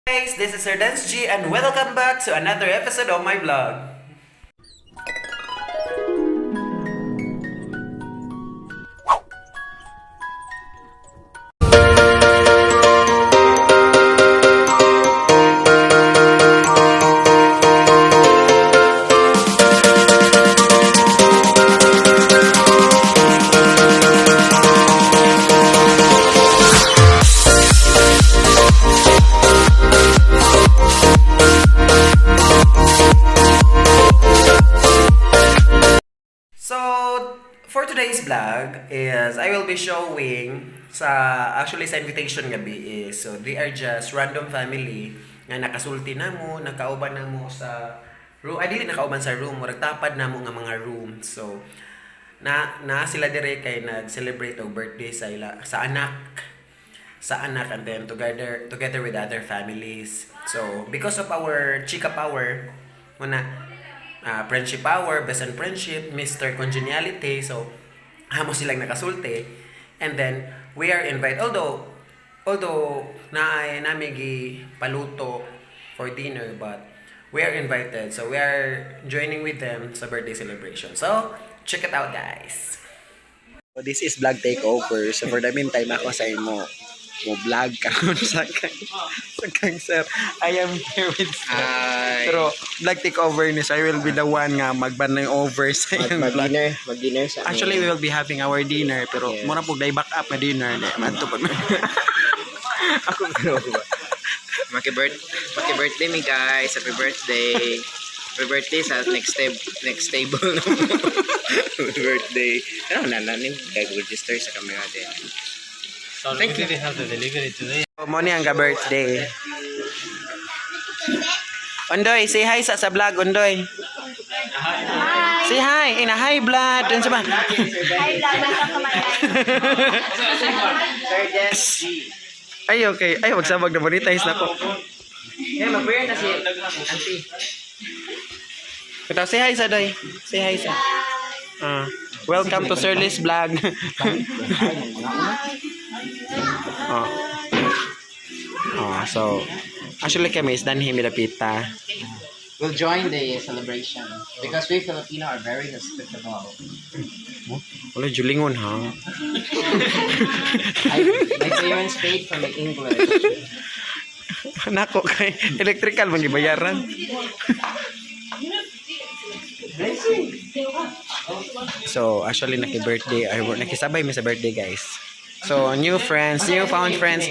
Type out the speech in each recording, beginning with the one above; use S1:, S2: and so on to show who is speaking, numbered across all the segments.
S1: Guys, this is Sir Dance G and welcome back to another episode of my vlog. For today's vlog is I will be showing sa invitation gabi is so they are just random family nga nakasulti namo, nakauban namo sa room. Ay dili nakauban sa room, murag tapad namo nga mga room. So na sila dire kay nag-celebrate og birthday sa anak and then together with other families. So because of our chika power muna friendship power, best and friendship, Mr. Congeniality. So, hamo silang nakasulti. And then, we are invited. Although namigi paluto for dinner, but we are invited. So, we are joining with them sa birthday celebration. So, check it out, guys.
S2: So, this is vlog takeover. So, for the meantime, ako sa imo mo vlog ka sa kang sir. I am here with sir. Pero vlog takeover ni sir. I will be the one nga magban ng over sa iyong vlog.
S3: Mag-dinner sa
S2: Actually, we will be having our dinner. Pero muna po day back up na dinner. Manto pa.
S3: Ako ba? Maki-birthday mi guys. Happy birthday. Happy birthday sa next table. Happy birthday. Ano na nanin kag-register sa camera din.
S4: So thank you. We have the delivery today.
S2: Mo ni ang ka-birthday. Ondoy, say hi sa vlog, Ondoy. Hi. Say hi. Ina hi blood. Dun sa ba?
S5: Hi, vlog.
S2: Ay, okay. Ay, magsabag na monetize na ko.
S3: Eh, mag-bear na si auntie.
S2: Ito, say hi sa Doy. Say hi sa. Welcome to Sirley's vlog. So actually kami is danhi milapita.
S3: We'll join the celebration because we Filipino are very hospitable.
S2: Wala julingon ha.
S3: My parents paid for my English.
S2: Nako kay electrical man gibayaran. So actually naki-birthday ay nakisabay mi sa birthday guys. So new found friends.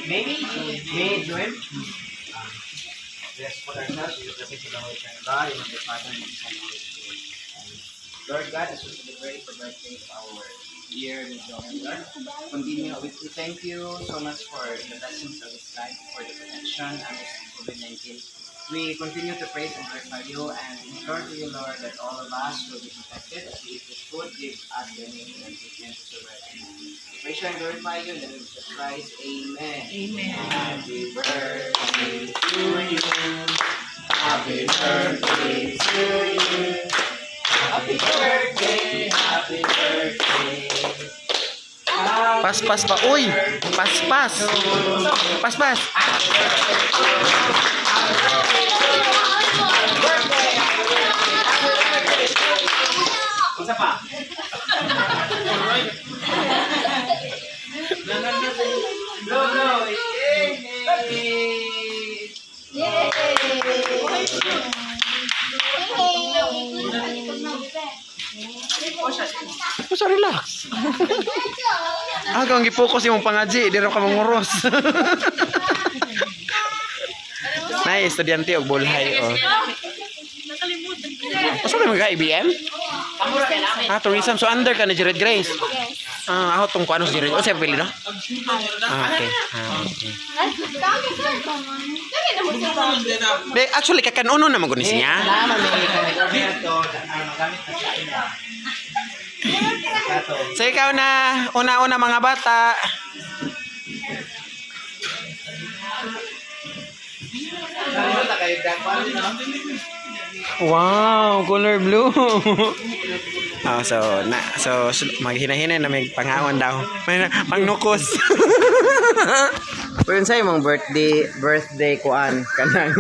S3: May join? Yes, for ourselves, we just to the Lord God, and the Father and the Son and the Holy Spirit. Lord God, as we celebrate the birthday of our dear John, Lord, we thank you so much for the blessings of this life, for the protection and the COVID-19. We continue to praise and glorify you and implore to you, Lord, that all of us will be protected as we eat this food. Give us the name and the to survive. Praise you and glorify you in the name of Jesus Christ. Amen. Amen. Happy birthday to you. Happy birthday to you. Happy birthday. Happy birthday.
S2: Pas pa. Uy, pas.
S3: Isa pa. No.
S2: So relax. Kung i-focus yung pangaji, di rin ka manguros. Nay, estudyante og bulhay oh. Asa ka mag-IBM? Tourism. So under ka na Jared Grace? Ako tong kuano si Jared. O siya pili no? Okay. Actually kakanuno naman ko ni siya. So ikaw na una mga bata. Wow, color blue. So maghinahinay na may pangaon daw. May pangnukos.
S3: Pero sa imong birthday kuan kanang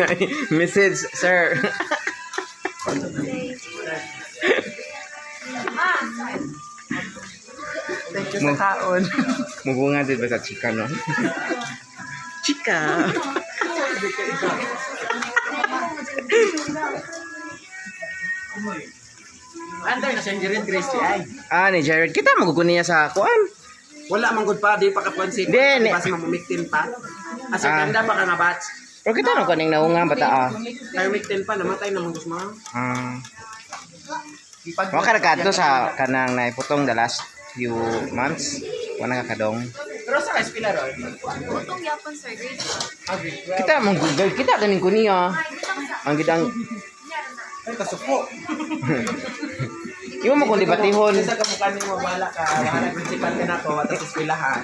S3: message sir.
S2: Thank you sa kaon.
S3: Mubunga din ba sa chika no?
S2: Chika. Anday na siyang Jared Gracie ay.
S3: Ni Jared kita maguguni niya sa kuan.
S2: Wala man gud pa di pa ka si.
S3: Di,
S2: Basta mamumiktin pa. Asa ganda pa ka na batch.
S3: Pero kita no kaning naunga bata
S2: Tayo miktin pa namatay na mong gusma.
S3: Mo kadto sa kanang naiputong the last few months. Wala ka kadong.
S2: Pero sa eskwela ron.
S5: Utong yapon sir, grade
S3: Kita mong Google kita kaning kuniya. Ang gidang
S2: Ay kasuko.
S3: Imo mo kung debatihon.
S2: Sa kamukha ni mo wala ka. Wala principal ka na ko at sa eskwelahan.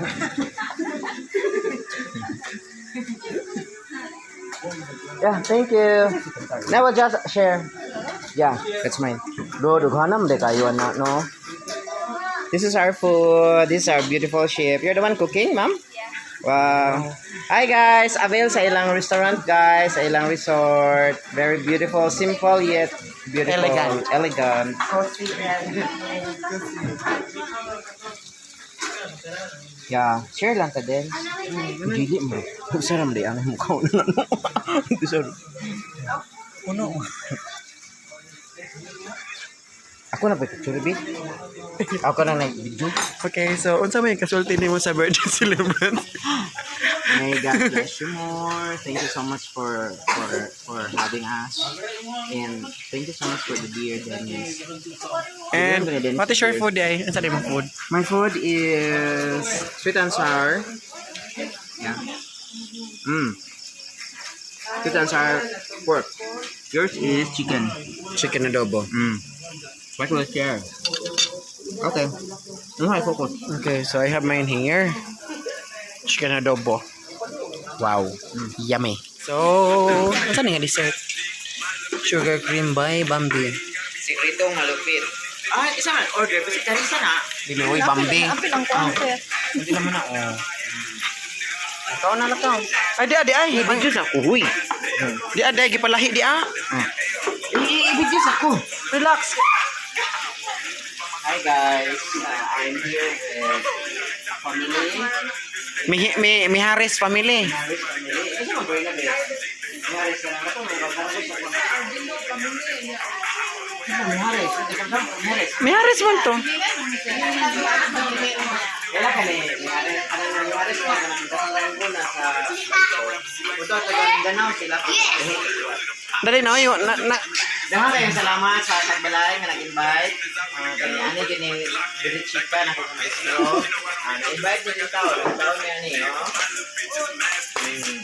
S3: Yeah, thank you. Now we'll just share. Yeah, that's mine. Bro, dughanam de kayo na, no? This is our food. This is our beautiful chef. You're the one cooking, ma'am? Wow. Hi guys, avail sa ilang restaurant guys, sa ilang resort. Very beautiful, simple yet beautiful, elegant. Yeah, share lang ka din. Gili mo. Saram di ang mukha na. Puno. Ako na ba picture bi? Ako na nag-video.
S2: Okay, so unsa may kasulti nimo sa birthday celebrant?
S3: May God bless you more. Thank you so much for having us. And thank you so much for the beer, Dennis.
S2: And what is your food ay? Unsa mo food?
S3: My food is sweet and sour. Yeah. Sweet and sour pork. Yours is chicken.
S2: Chicken adobo.
S3: What will share? Okay. I focus.
S2: Okay, so I have mine here. Chicken adobo. Wow. Yummy. So, saan nga dessert? Sugar cream by Bambi.
S3: Sikretong malupit. Isa nga order. Kasi karisa na.
S2: Dinoy Bambi.
S5: Apil ang kuha.
S3: Hindi naman na.
S2: Ikaw na lang. Ay, di ay.
S3: Ibigis ako, huy.
S2: Di ay, gipalahi di ah.
S3: Ibigis ako.
S2: Relax.
S3: Hi guys. I'm here with family.
S2: Mi Harris family.
S3: Harris family. Kasi mag-boy na ba? May Harris ka na. Ito may magkarapos ako. May Harris.
S2: Mi Harris man to.
S3: Wala ka na eh. May Harris ka na. Nagkakaroon ko na sa Ito, taga-Danao sila.
S2: Dali na, yun.
S3: Dahan kayong salamat sa Tagbalay nga nag-invite. Kaya ani din yung Birit Chica na kung gusto. Na-invite din yung tao. Ang tao niya niyo.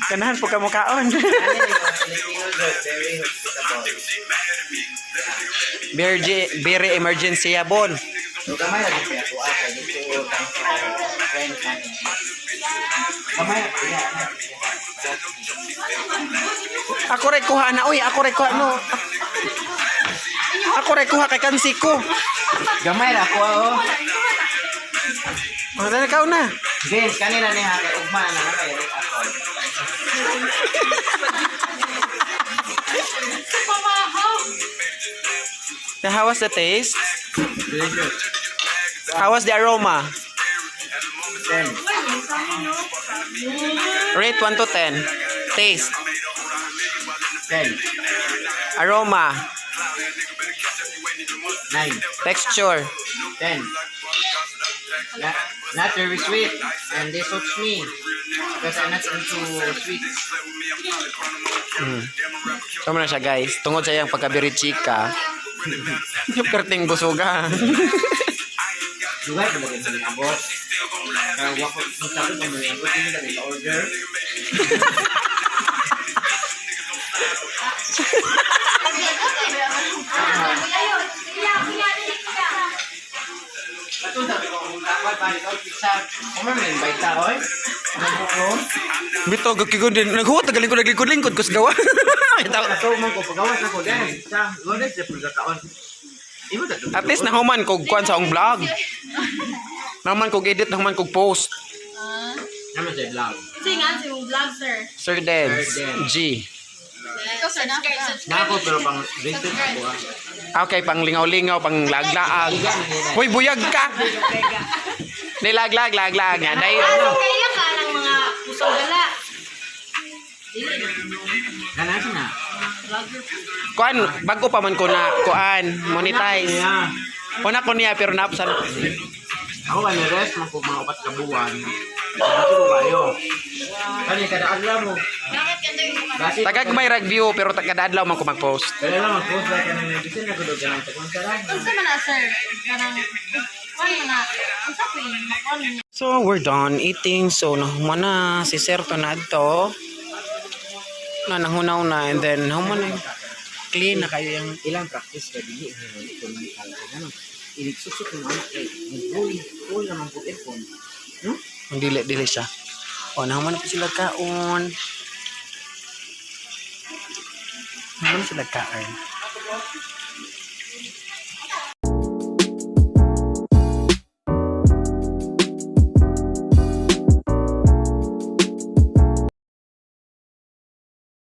S2: Ganahan po ka mukhaon.
S3: Ani din yung Filipino girl. Very hospitable.
S2: Very emergency yabon.
S3: So gamay lagi kaya ko ay dito tang friend kani. Gamay kaya.
S2: Ako rin kuha na, uy. Ako rin kuha, no. Ako rin kuha kay kansi ko.
S3: Gamay ra ko oh.
S2: O, dali ikaw na.
S3: Vince kanina ni ha kay ugma na kay ako.
S2: So, how was the taste?
S3: Delicious.
S2: How was the aroma?
S3: 10.
S2: Rate 1 to 10. Taste.
S3: 10.
S2: Aroma.
S3: 9.
S2: Texture.
S3: 10. Not very sweet, and this suits me because I'm not into sweets.
S2: Tama na siya, guys. Tungod sa iyang pagkabirichika. Yung karting busuga.
S3: Duhay ko lagi sa abot. Kaya wako sa tabi pa mo abot hindi na order. Ato sabi ko kung dapat ba ito pizza. Kung may invite ta oy.
S2: Bito, gagkikod din. Naghuwat, naglingkod ko sa gawa.
S3: Ato man ko pagawas ako din. Sa gones de pagkakaon.
S2: At least nahuman kog kuan sa ong vlog. Nahuman kog edit, nahuman kog post.
S3: Naman sa vlog.
S5: Singan, si mong vlog, sir.
S2: Sir Deds,
S3: Sir Deds.
S2: G.
S5: Ikaw, sir, subscribe.
S3: Nako pero pang rated ako
S2: Okay, pang lingaw-lingaw, pang laglaag. Hoy, buyag ka! Nilaglag, laglag nga. Dahil,
S5: Kaya ka ng mga pusong gala. Dili na.
S3: Ganasa na.
S2: kuan, bago pa man ko na, kuan, monetize.
S3: Yeah.
S2: Una ko niya, pero napsan.
S3: Ako ba ni-rest mo kung mga 4 ka buwan. Kasi ko kayo. Kani kada adlaw mo.
S5: Bakit ka yung mga...
S3: Kasi
S2: Tagag may review, pero kada adlaw man ko mag-post.
S3: kaya lang mag-post like kanang nag-isin na gudog ganang takon sarang.
S5: Unsa man na, sir? Kanang... Ano na? Unsa po yun? Ano niya?
S2: So, we're done eating. So, nahumana si Sir Tonado. Nangunaw na, and then, nahumana clean na kayo yung
S3: Ilang practice ka dili ko ni ganun. Iligsusot ng anak kay full naman po earphone. No?
S2: ang dili siya. O, nahumana pa sila kaon. Nahumana sila kaon.